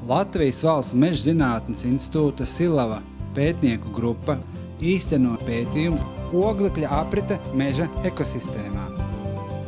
Latvijas Valsts Meža zinātnes institūta Silava pētnieku grupa īsteno pētījumus oglekļa aprite meža ekosistēmā.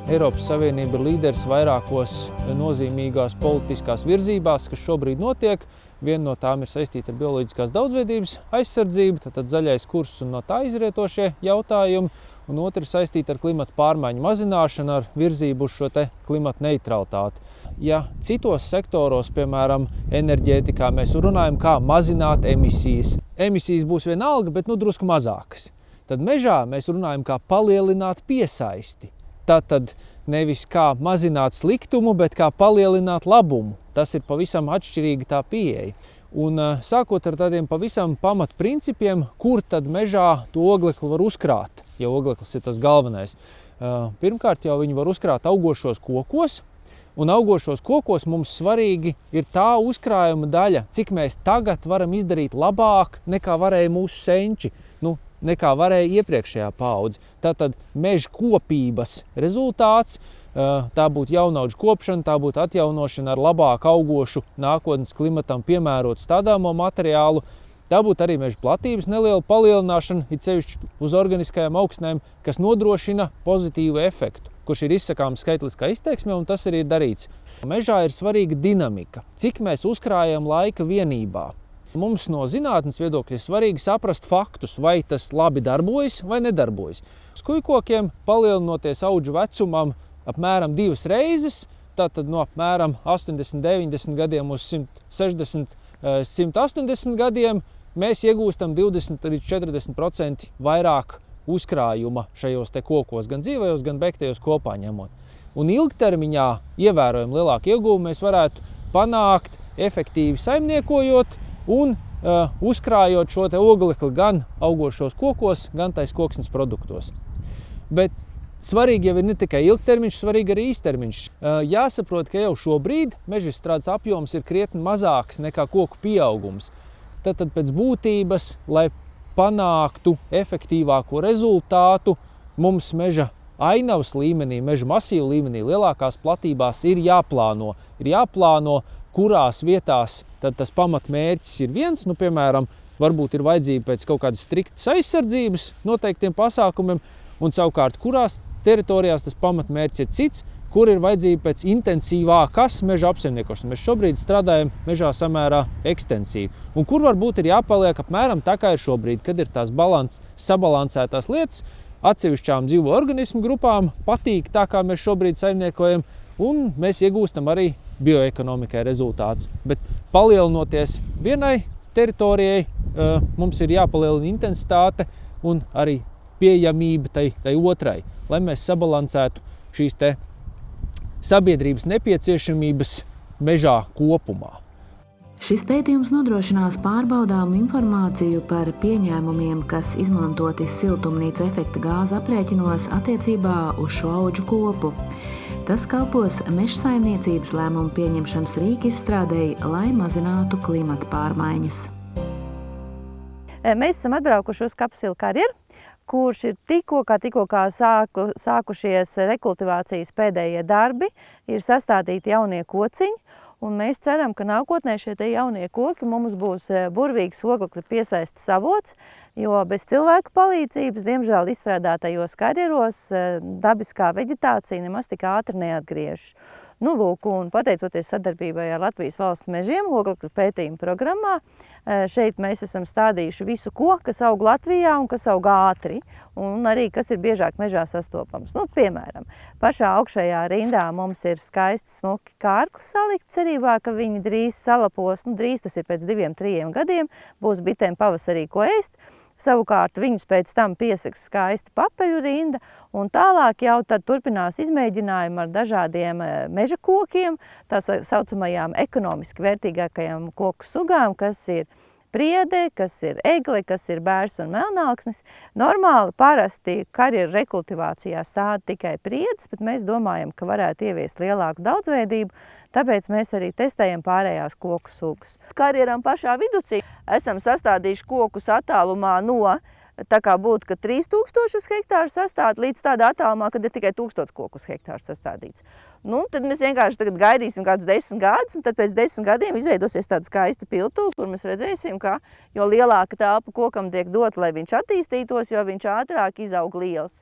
Eiropas Savienība ir līderis vairākos nozīmīgās politiskās virzībās, kas šobrīd notiek. Viena no tām ir saistīta ar bioloģiskās daudzveidības aizsardzību, tad zaļais kurs un no tā izrietošie jautājumi, un otra ir saistīta ar klimata pārmaiņu mazināšanu, ar virzību uz šo klimata neutralitāti. Ja citos sektoros, piemēram, enerģētikā, mēs runājam, kā mazināt emisijas. Emisijas būs vienalga, bet drusku mazākas. Tad mežā mēs runājam, kā palielināt piesaisti. Tātad nevis kā mazināt sliktumu, bet kā palielināt labumu. Tas ir pavisam atšķirīga tā pieeja. Un sākot ar tādiem pavisam pamatprincipiem, kur tad mežā to oglekli var uzkrāt, ja ogleklis ir tas galvenais. Pirmkārt jau viņi var uzkrāt augošos kokos, un augošos kokos mums svarīgi ir tā uzkrājuma daļa, cik mēs tagad varam izdarīt labāk nekā varēja mūsu senči, nekā varēja iepriekšējā paudze. Tātad meža kopības rezultāts, tā būtu jaunaudžu kopšana, tā būtu atjaunošana ar labāk augošu, nākotnes klimatam piemērotu stādāmo materiālu. Tā būtu arī meža platības neliela palielināšana, it sevišķi uz organiskajām augsnēm, kas nodrošina pozitīvu efektu, kurš ir izsakāms skaitliskā izteiksmē, un tas arī ir darīts. Mežā ir svarīga dinamika, cik mēs uzkrājam laika vienībā. Mums no zinātnes viedokļa ir svarīgi saprast faktus, vai tas labi darbojas vai nedarbojas. Skujkokiem palielinoties audžu vecumam apmēram 2 reizes, tātad no apmēram 80-90 gadiem uz 160-180 gadiem, mēs iegūstam 20-40% vairāk uzkrājuma šajos kokos, gan dzīvajos, gan beigtajos kopā ņemot. Un ilgtermiņā ievērojami lielāku ieguvumu mēs varētu panākt efektīvi saimniekojot un uzkrājot šo oglekli gan augošos kokos, gan tais koksnes produktos. Bet svarīgi jau ir ne tikai ilgtermiņš, svarīgi arī īstermiņš. Jāsaprot, ka jau šobrīd mežstrādes apjoms ir krietni mazāks nekā koku pieaugums. Tad pēc būtības, lai panāktu efektīvāko rezultātu, mums meža ainavas līmenī, meža masīvu līmenī, lielākās platībās ir jāplāno. Ir jāplāno, kurās vietās tad tas pamatmērķis ir viens, piemēram, varbūt ir vajadzība pēc kaut kādas striktas aizsardzības noteiktiem pasākumiem, un savukārt, kurās teritorijās tas pamatmērķis ir cits, kur ir vajadzība pēc intensīvākas meža apsaimniekošanas. Mēs šobrīd strādājam mežā samērā ekstensīvi. Un kur varbūt ir jāpaliek apmēram tā, kā ir šobrīd, kad ir tās sabalansētās lietas, atsevišķām dzīvo organismu grupām patīk tā, kā mēs šobrīd saimniekojam, un mēs iegūstam arī bioekonomikai rezultāts. Bet palielinoties vienai teritorijai, mums ir jāpalielina intensitāte un arī pieejamība tai otrai, lai mēs sabalansētu šīs sabiedrības nepieciešamības mežā kopumā. Šis pētījums nodrošinās pārbaudāmu informāciju par pieņēmumiem, kas izmantoti siltumnīca efekta gāzu aprēķinos attiecībā uz šo audžu kopu. Tas kalpos mežsaimniecības lēmumu pieņemšanas rīku izstrādēji, lai mazinātu klimata pārmaiņas. Mēs esam atbraukuši uz Kapsilu karjeru, kurš ir tikko sākušies rekultivācijas pēdējie darbi, ir sastādīti jaunie kociņi, un mēs ceram, ka nākotnē šie jaunie koki mums būs burvīgs oglekļa piesaistes avots, jo bez cilvēku palīdzības, diemžēl izstrādātajos karjeros, dabiskā veģetācija nemaz tik ātri neatgriežas. Lūk, un pateicoties sadarbībai ar Latvijas Valsts mežiem oglekļa pētījuma programmā, šeit mēs esam stādījuši visu koku, kas aug Latvijā un kas aug ātri, un arī kas ir biežāk mežā sastopams. Piemēram, pašā augšējā rindā mums ir skaisti smuki kārkli salikt, cerībā, ka viņi drīz salapos, drīz tas ir pēc 2-3 gadiem, būs bitēm pavasarī ko ēst. Savukārt viņus pēc tam piesaks skaisti papeļu rinda, un tālāk jau tad turpinās izmēģinājumi ar dažādiem meža kokiem, tā saucamajām ekonomiski vērtīgākajām koku sugām, kas ir priede, kas ir egle, kas ir bērs un melnāksnis. Normāli parasti karjeru rekultivācijā stāda tikai priedes, bet mēs domājam, ka varētu ieviest lielāku daudzveidību, tāpēc mēs arī testējam pārējās koku sugas. Karjeram pašā viducī esam sastādījuši kokus attālumā no tā kā būtu, ka 3000 uz hektāru sastāda līdz tādā attālumā, kad ir tikai 1000 koku uz hektāru sastādīts. Nu, tad mēs vienkārši tagad gaidīsim kādus 10 gadus, un tad pēc 10 gadiem izveidosies tāda skaista piltuve, kur mēs redzēsim, ka jo lielāka telpa kokam tiek dota, lai viņš attīstītos, jo viņš ātrāk izaug liels.